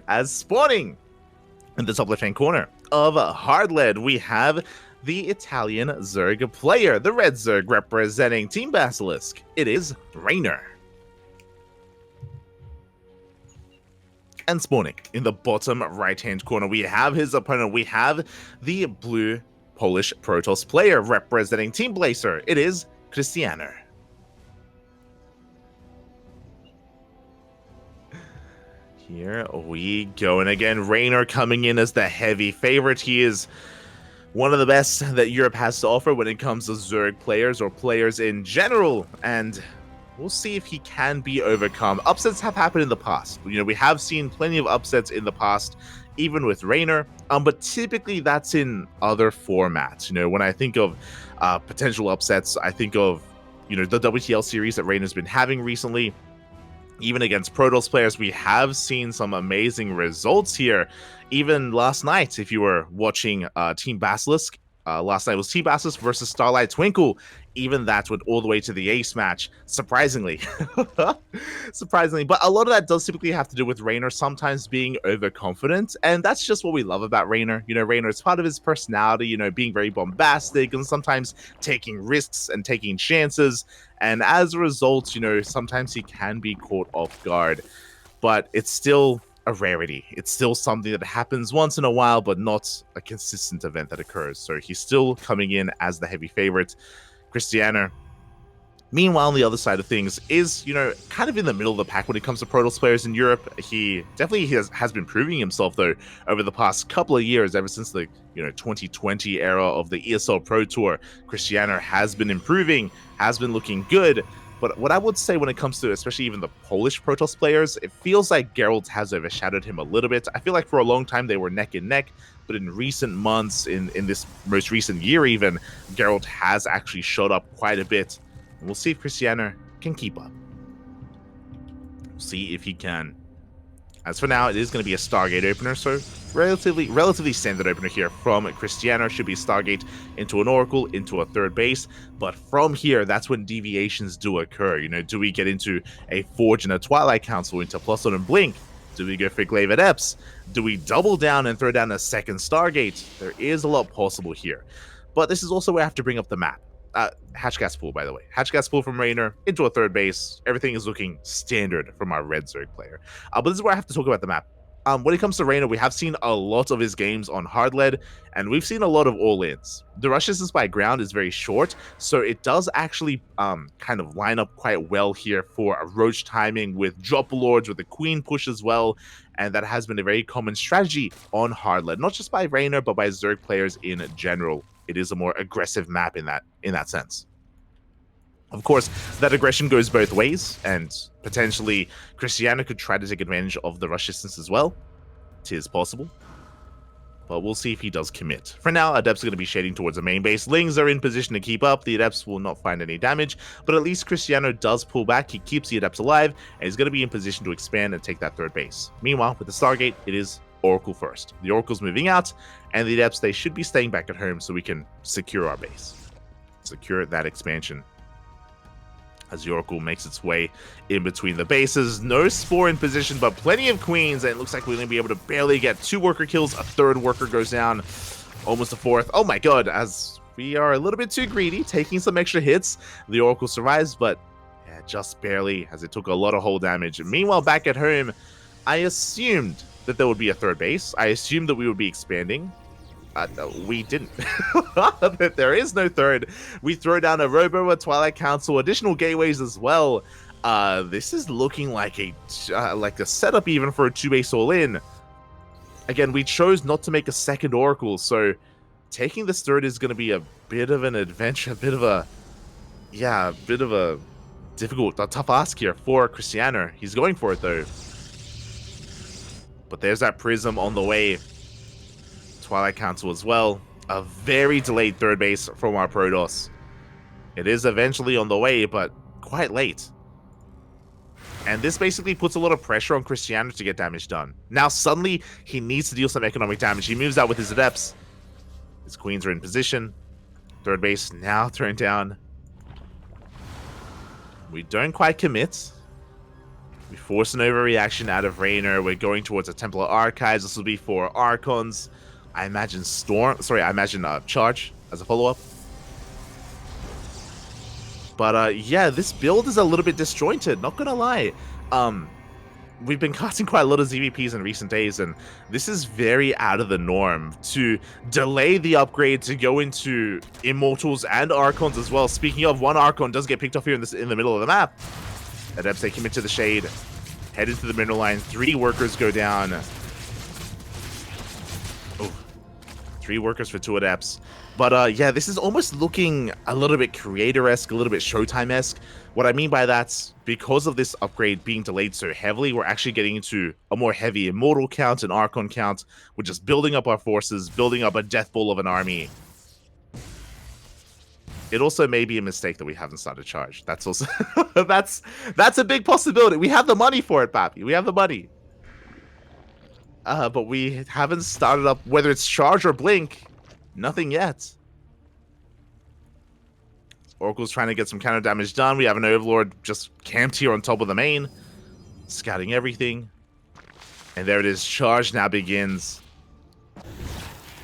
As spawning in the top left-hand corner of Hardlead, we have the Italian Zerg player, the red Zerg representing Team Basilisk. It is Reynor. And spawning in the bottom right-hand corner, we have his opponent. We have the blue Polish Protoss player representing Team Blazer. It is Krystianer. Here we go, and again, Reynor coming in as the heavy favorite. He is one of the best that Europe has to offer when it comes to Zerg players or players in general, and we'll see if he can be overcome. Upsets have happened in the past. You know, we have seen plenty of upsets in the past, even with Reynor, but typically that's in other formats. You know, when I think of potential upsets, I think of, you know, the WTL series that Reynor's been having recently. Even against Protoss players, we have seen some amazing results here. Even last night, if you were watching Team Basilisk, last night was Team Basilisk versus Starlight Twinkle. Even that went all the way to the ace match, surprisingly. Surprisingly. But a lot of that does typically have to do with Reynor sometimes being overconfident, and that's just what we love about Reynor. You know, Reynor is part of his personality, you know, being very bombastic and sometimes taking risks and taking chances. And as a result, you know, sometimes he can be caught off guard, but it's still a rarity. It's still something that happens once in a while, but not a consistent event that occurs. So he's still coming in as the heavy favorite. Krystianer, meanwhile, on the other side of things, is, you know, kind of in the middle of the pack when it comes to Protoss players in Europe. He definitely has been proving himself, though, over the past couple of years, ever since the, you know, 2020 era of the ESL Pro Tour. Krystianer has been improving, has been looking good. But what I would say when it comes to especially even the Polish Protoss players, it feels like Geralt has overshadowed him a little bit. I feel like for a long time they were neck and neck, but in recent months, in this most recent year even, Geralt has actually showed up quite a bit. And we'll see if Krystianer can keep up. We'll see if he can. As for now, it is going to be a Stargate opener, so relatively standard opener here from Krystianer. Should be Stargate into an Oracle, into a third base, but from here, that's when deviations do occur. You know, do we get into a Forge and a Twilight Council, into Plus1 and Blink? Do we go for Glaive Adepts? Do we double down and throw down a second Stargate? There is a lot possible here, but this is also where I have to bring up the map. Hatchgas pool, by the way. Hatchgas pool from Reynor into a third base. Everything is looking standard from our red Zerg player. But this is where I have to talk about the map. When it comes to Reynor, we have seen a lot of his games on hard lead, and we've seen a lot of all-ins. The rush distance by ground is very short, so it does actually kind of line up quite well here for a roach timing with drop lords, with the queen push as well, and that has been a very common strategy on hard lead, not just by Reynor, but by Zerg players in general. It is a more aggressive map in that sense. Of course, that aggression goes both ways, and potentially Krystianer could try to take advantage of the rush distance as well. It is possible, but we'll see if he does commit. For now, Adepts are going to be shading towards the main base. Lings are in position to keep up. The Adepts will not find any damage, but at least Krystianer does pull back. He keeps the Adepts alive, and he's going to be in position to expand and take that third base. Meanwhile, with the Stargate, it is Oracle first. The Oracle's moving out, and the Adepts, they should be staying back at home so we can secure our base. Secure that expansion. As the Oracle makes its way in between the bases. No Spore in position, but plenty of Queens, and it looks like we're going to be able to barely get 2 worker kills. A third worker goes down, almost a fourth. Oh my god, as we are a little bit too greedy, taking some extra hits. The Oracle survives, but yeah, just barely, as it took a lot of hull damage. Meanwhile, back at home, I assumed that there would be a third base. I assumed that we would be expanding. We didn't. There is no third. We throw down a Robo, a Twilight Council, additional gateways as well. This is looking like a setup even for a 2-base all-in. Again, we chose not to make a second Oracle, so taking this third is going to be a bit of an adventure, a bit of a difficult, a tough ask here for Krystianer. He's going for it though. But there's that Prism on the way. Twilight Council as well. A very delayed third base from our Protoss. It is eventually on the way, but quite late. And this basically puts a lot of pressure on Krystianer to get damage done. Now suddenly, he needs to deal some economic damage. He moves out with his Adepts. His Queens are in position. Third base now turned down. We don't quite commit. We force an overreaction out of Reynor. We're going towards a Templar Archives. This will be for Archons. I imagine Charge as a follow-up. But yeah, this build is a little bit disjointed, not gonna lie. We've been casting quite a lot of ZVPs in recent days, and this is very out of the norm to delay the upgrade to go into Immortals and Archons as well. Speaking of, one Archon does get picked off here in the middle of the map. Adepts take him into the shade, head into the mineral line. 3 workers go down. Oh, 3 workers for 2 Adepts. But yeah, this is almost looking a little bit Creator-esque, a little bit Showtime-esque. What I mean by that, because of this upgrade being delayed so heavily, we're actually getting into a more heavy Immortal count and Archon count. We're just building up our forces, building up a death ball of an army. It also may be a mistake that we haven't started Charge. That's also that's a big possibility. We have the money for it, Pappy. We have the money. But we haven't started up, whether it's Charge or Blink, nothing yet. Oracle's trying to get some counter damage done. We have an Overlord just camped here on top of the main, scouting everything. And there it is. Charge now begins.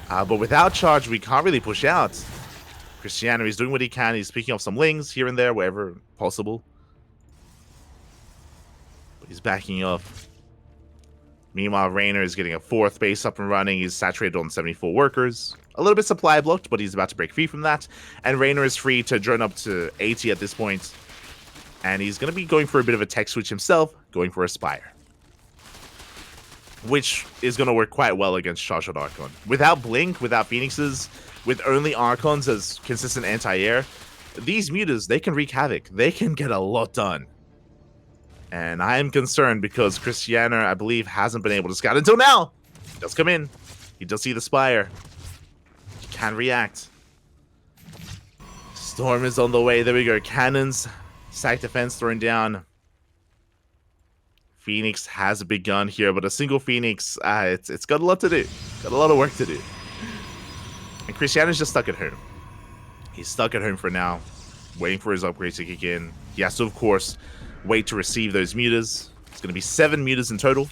But without Charge, we can't really push out. Krystianer is doing what he can. He's picking off some lings here and there, wherever possible. But he's backing up. Meanwhile, Reynor is getting a 4th base up and running. He's saturated on 74 workers. A little bit supply blocked, but he's about to break free from that. And Reynor is free to drone up to 80 at this point. And he's going to be going for a bit of a tech switch himself, going for a Spire. Which is going to work quite well against Charge on Archon. Without Blink, without Phoenixes, with only Archons as consistent anti-air, these mutas, they can wreak havoc. They can get a lot done. And I am concerned because Krystianer, I believe, hasn't been able to scout until now. He does come in. He does see the Spire. He can react. Storm is on the way. There we go. Cannons. Sack defense thrown down. Phoenix has begun here, but a single Phoenix, it's got a lot to do. Got a lot of work to do. And Krystianer's just stuck at home. He's stuck at home for now, waiting for his upgrade to kick in. He has to, of course, wait to receive those mutas. It's going to be 7 mutas in total.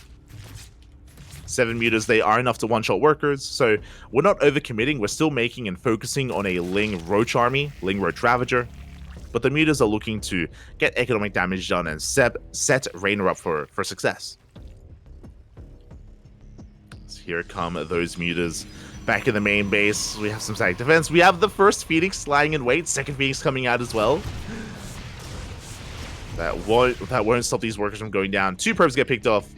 7 mutas, they are enough to one-shot workers, so we're not overcommitting. We're still making and focusing on a Ling Roach army, Ling Roach Ravager. But the mutas are looking to get economic damage done and set Reynor up for success. So here come those mutas. Back in the main base, we have some static defense. We have the first Phoenix lying in wait, second Phoenix coming out as well. That won't stop these workers from going down. 2 probes get picked off.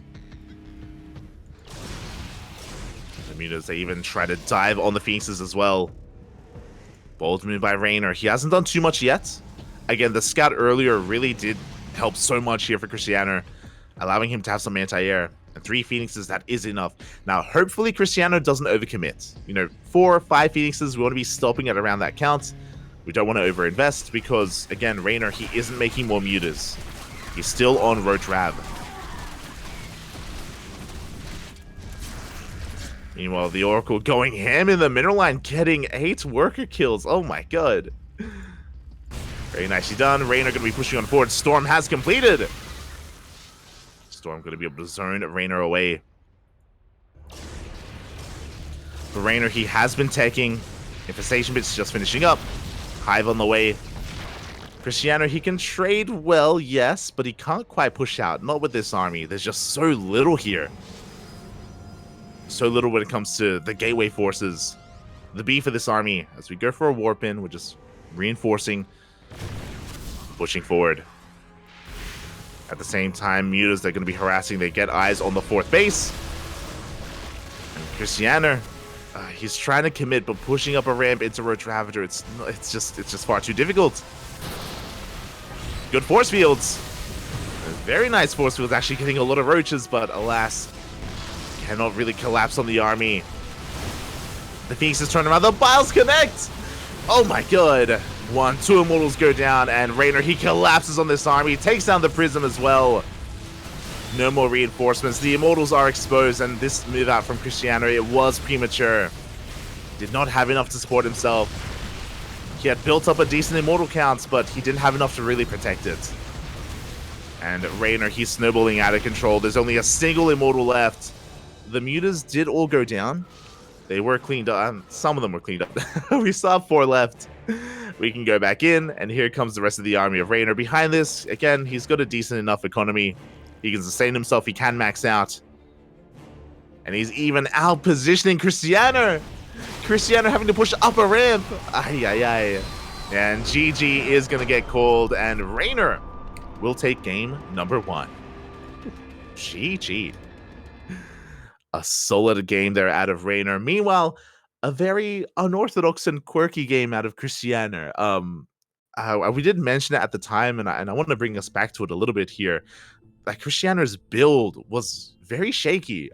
The mutas, they even try to dive on the Phoenixes as well. Bold move by Reynor. He hasn't done too much yet. Again, the scout earlier really did help so much here for Krystianer, allowing him to have some anti-air. And 3 Phoenixes, that is enough. Now, hopefully Krystianer doesn't overcommit. You know, 4 or 5 Phoenixes, we want to be stopping at around that count. We don't want to overinvest because, again, Reynor, he isn't making more mutas. He's still on Roach Rav. Meanwhile, the Oracle going ham in the mineral line, getting 8 worker kills. Oh my god. Very nicely done. Reynor going to be pushing on forward. Storm has completed. Storm going to be able to zone Reynor away. For Reynor, he has been taking. Infestation Bits just finishing up. Hive on the way. Krystianer, he can trade well, yes, but he can't quite push out. Not with this army. There's just so little here. So little when it comes to the gateway forces. The B for this army. As we go for a warp in, we're just reinforcing. Pushing forward. At the same time, mutas, they're going to be harassing. They get eyes on the 4th base. And Krystianer, he's trying to commit, but pushing up a ramp into Roach Ravager, it's just far too difficult. Good force fields. Very nice force fields, actually getting a lot of roaches, but alas, cannot really collapse on the army. The Phoenixes turn around. The Biles connect. Oh my god. 2 Immortals go down, and Reynor, he collapses on this army. He takes down the Prism as well. No more reinforcements. The Immortals are exposed, and this move out from Krystianer, it was premature. Did not have enough to support himself. He had built up a decent Immortal count, but he didn't have enough to really protect it. And Reynor, he's snowballing out of control. There's only a single immortal left. The mutas did all go down. They were cleaned up. Some of them were cleaned up. We still have 4 left. We can go back in, and here comes the rest of the army of Reynor. Behind this, again, he's got a decent enough economy. He can sustain himself. He can max out. And he's even out-positioning Krystianer. Krystianer having to push up a ramp. Ay, ay, ay. And GG is going to get called, and Reynor will take game number 1. GG. A solid game there out of Reynor. Meanwhile, a very unorthodox and quirky game out of Krystianer. We did mention it at the time, and I want to bring us back to it a little bit here. Like, Krystianer's build was very shaky.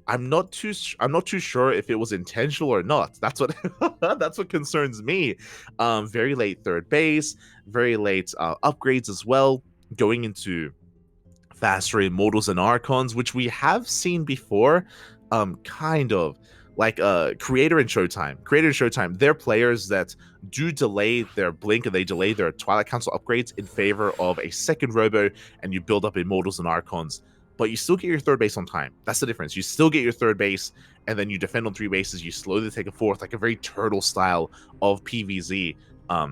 I'm not too sure if it was intentional or not. That's what that's what concerns me. Very late third base, very late upgrades as well, going into faster immortals and archons, which we have seen before. Kind of like Creator and Showtime. They're players that do delay their blink and they delay their Twilight Council upgrades in favor of a second robo, and you build up immortals and archons. But you still get your third base on time. That's the difference. You still get your third base, and then you defend on 3 bases. You slowly take a fourth, like a very turtle style of PvZ. A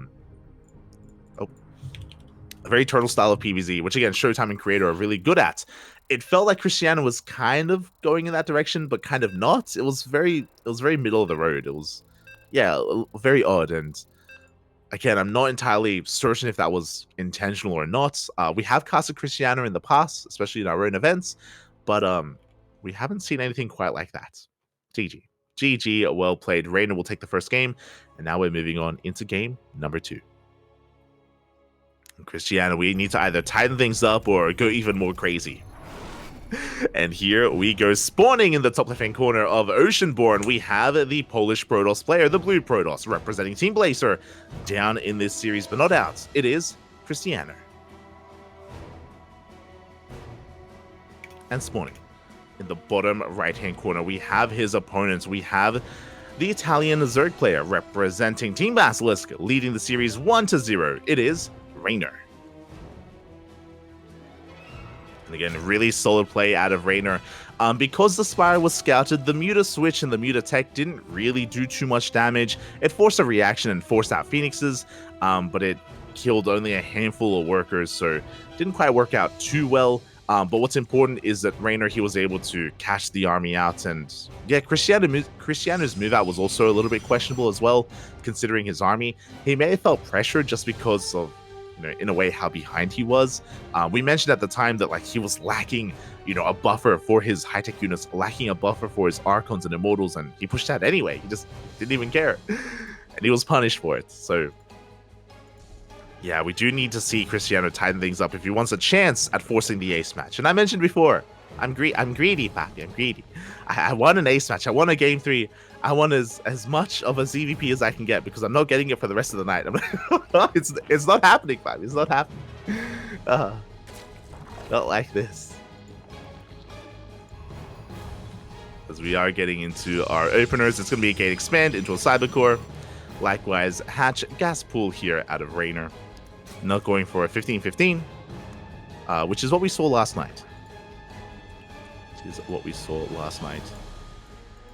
very turtle style of PvZ, which again, Showtime and Creator are really good at. It felt like Krystianer was kind of going in that direction, but kind of not. It was very middle of the road. It was, yeah, very odd. And again, I'm not entirely certain if that was intentional or not. We have casted Krystianer in the past, especially in our own events, but we haven't seen anything quite like that. GG. GG, well played. Reynor will take the first game, and now we're moving on into game number 2. Krystianer, we need to either tighten things up or go even more crazy. And here we go, spawning in the top left-hand corner of Oceanborn. We have the Polish Protoss player, the blue Protoss, representing Team Blazer, down in this series, but not out. It is Krystianer. And spawning in the bottom right-hand corner, we have his opponents. We have the Italian Zerg player, representing Team Basilisk, leading the series 1-0. It is Reynor. And again, really solid play out of Reynor. Because the Spire was scouted, the Muta switch and the Muta tech didn't really do too much damage. It forced a reaction and forced out Phoenixes, but it killed only a handful of workers, so didn't quite work out too well. But what's important is that Reynor, he was able to cash the army out, and yeah, Krystianer's move out was also a little bit questionable as well, considering his army. He may have felt pressured just because of, in a way, how behind he was. We mentioned at the time that like he was lacking, a buffer for his high-tech units, lacking a buffer for his Archons and Immortals, and he pushed that anyway. He just didn't even care, and he was punished for it. So yeah, we do need to see Krystianer tighten things up if he wants a chance at forcing the ace match. And I mentioned before, I'm greedy, Papi. I'm greedy. I want an ace match. I want a game 3. I want as much of a ZVP as I can get, because I'm not getting it for the rest of the night. It's not happening, Papi. It's not happening. Not like this. As we are getting into our openers, it's going to be a gate expand into a cybercore. Likewise, hatch gas pool here out of Reynor. Not going for a 15-15, which is what we saw last night.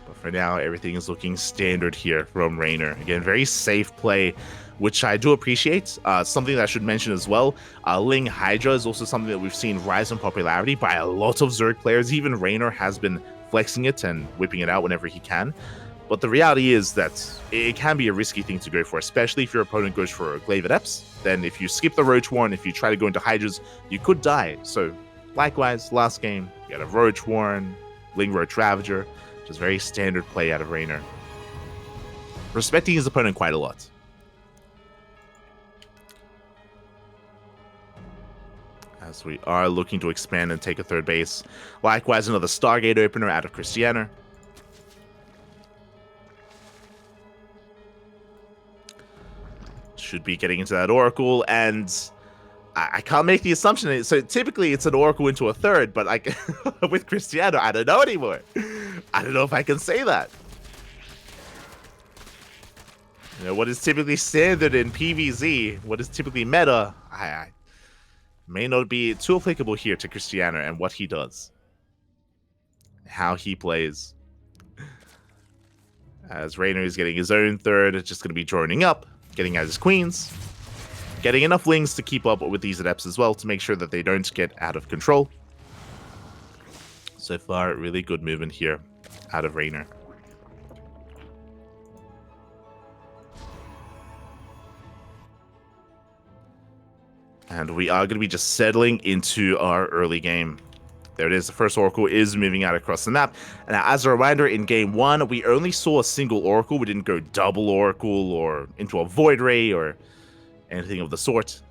But for now, everything is looking standard here from Reynor. Again, very safe play, which I do appreciate. Something that I should mention as well, Ling Hydra is also something that we've seen rise in popularity by a lot of Zerg players. Even Reynor has been flexing it and whipping it out whenever he can. But the reality is that it can be a risky thing to go for, especially if your opponent goes for Glaive Adepts. Then if you skip the Roach Warren, if you try to go into Hydras, you could die. So likewise, last game, you got a Roach Warren, Ling Roach Ravager, which is very standard play out of Reynor. Respecting his opponent quite a lot. As we are looking to expand and take a third base. Likewise, another Stargate opener out of Krystianer. Should be getting into that Oracle, and I can't make the assumption. So typically it's an Oracle into a third, but like with Krystianer, I don't know anymore. I don't know if I can say that. What is typically standard in PvZ, what is typically meta, may not be too applicable here to Krystianer and what he does. How he plays. As Reynor is getting his own third, it's just going to be droning up, getting out his queens, getting enough lings to keep up with these adepts as well to make sure that they don't get out of control. So far, really good movement here out of Reynor. And we are going to be just settling into our early game. There it is. The first Oracle is moving out across the map. And as a reminder, in Game 1, we only saw a single Oracle. We didn't go double Oracle or into a Void Ray or anything of the sort.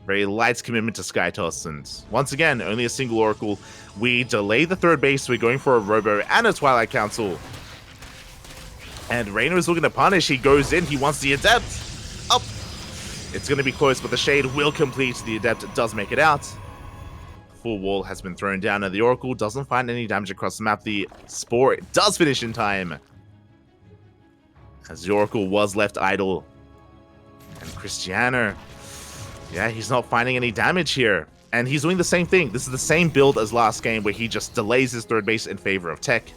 Very light commitment to Skytoss. And once again, only a single Oracle. We delay the third base. We're going for a Robo and a Twilight Council. And Reynor is looking to punish. He goes in. He wants the Adept. Up. It's going to be close, but the Shade will complete. The Adept does make it out. Full wall has been thrown down, and the Oracle doesn't find any damage across the map. The Spore does finish in time, as the Oracle was left idle. And Krystianer, yeah, he's not finding any damage here. And he's doing the same thing. This is the same build as last game, where he just delays his third base in favor of tech.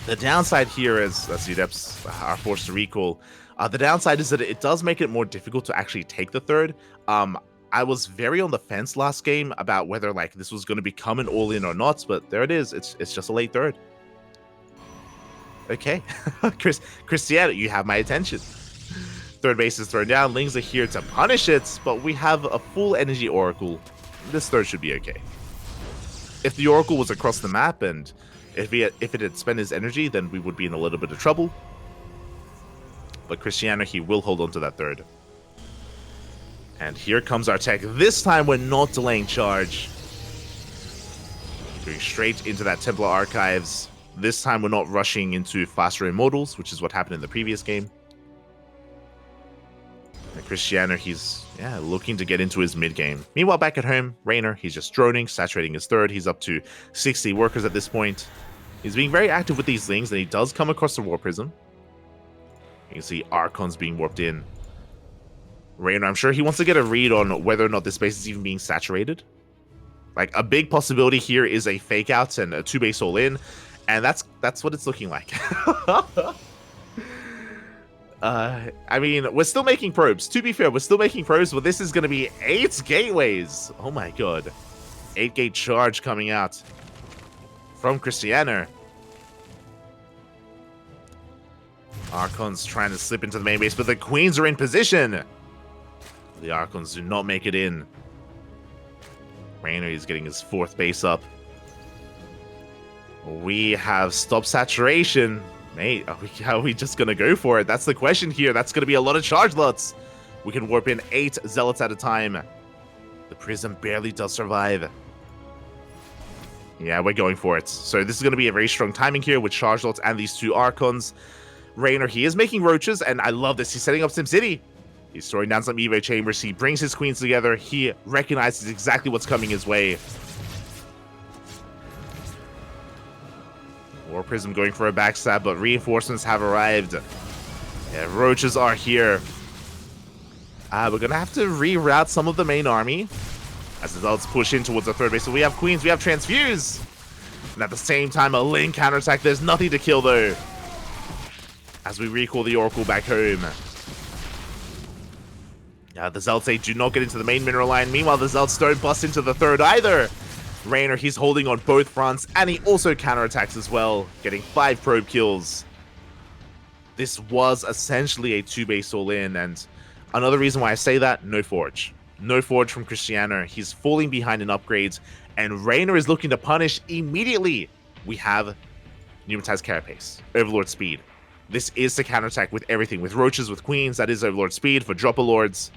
The downside here is, as the Adepts are forced to recall, the downside is that it does make it more difficult to actually take the third. I was very on the fence last game about whether like this was going to become an all-in or not, but there it is. It's just a late third. Okay, Krystianer, you have my attention. Third base is thrown down. Lings are here to punish it, but we have a full energy Oracle. This third should be okay. If the Oracle was across the map and if it had spent his energy, then we would be in a little bit of trouble. But Krystianer, he will hold on to that third. And here comes our tech. This time we're not delaying charge. Going straight into that Templar Archives. This time we're not rushing into faster Immortals, which is what happened in the previous game. And Krystianer, he's looking to get into his mid-game. Meanwhile, back at home, Reynor, he's just droning, saturating his third. He's up to 60 workers at this point. He's being very active with these Lings, and he does come across the War Prism. You can see Archons being warped in. Reynor, I'm sure he wants to get a read on whether or not this base is even being saturated. Like, a big possibility here is a fake out and a 2-base all-in, and that's what it's looking like. I mean, we're still making probes. To be fair, we're still making probes, but this is going to be 8 gateways. Oh my god. 8-gate charge coming out from Krystianer. Archons trying to slip into the main base, but the Queens are in position. The Archons do not make it in. Reynor is getting his 4th base up. We have stopped saturation. Mate, are we just going to go for it? That's the question here. That's going to be a lot of charge lots. We can warp in 8 Zealots at a time. The Prism barely does survive. Yeah, we're going for it. So this is going to be a very strong timing here with charge lots and these 2 Archons. Reynor, he is making roaches, and I love this. He's setting up SimCity. He's throwing down some Evo chambers. He brings his Queens together. He recognizes exactly what's coming his way. War Prism going for a backstab, but reinforcements have arrived. Yeah, roaches are here. We're going to have to reroute some of the main army as the Zealots push in towards the third base. So we have Queens, we have Transfuse. And at the same time, a Ling counterattack. There's nothing to kill, though, as we recall the Oracle back home. The Zealots, they do not get into the main mineral line. Meanwhile, the Zealots don't bust into the third either. Reynor, he's holding on both fronts, and he also counterattacks as well, getting 5 probe kills. This was essentially a 2-base all-in, and another reason why I say that, no Forge. No Forge from Krystianer. He's falling behind in upgrades, and Reynor is looking to punish immediately. We have Pneumatized Carapace, Overlord Speed. This is to counterattack with everything. With Roaches, with Queens, that is Overlord Speed for Dropper Lords.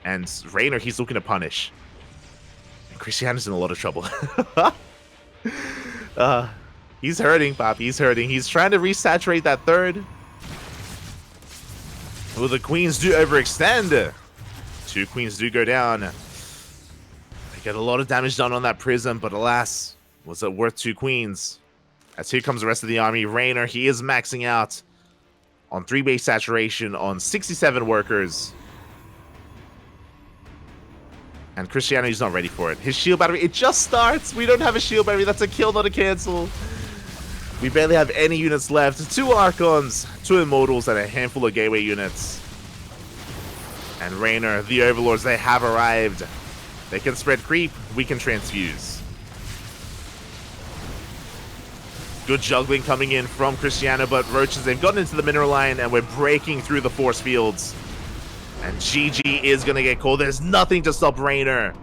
And Reynor, he's looking to punish. And Krystianer's in a lot of trouble. He's hurting, Pop. He's hurting. He's trying to resaturate that third. Well, the Queens do overextend. 2 Queens do go down. They get a lot of damage done on that Prism, but alas, was it worth 2 Queens? As here comes the rest of the army. Reynor, he is maxing out on 3-base saturation on 67 workers. And Krystianer is not ready for it. His shield battery, it just starts. We don't have a shield battery. That's a kill, not a cancel. We barely have any units left. 2 Archons, 2 Immortals, and a handful of Gateway units. And Reynor, the Overlords, they have arrived. They can spread creep. We can transfuse. Good juggling coming in from Krystianer, but Roaches, they've gotten into the mineral line, and we're breaking through the force fields. And GG is going to get called. There's nothing to stop Reynor.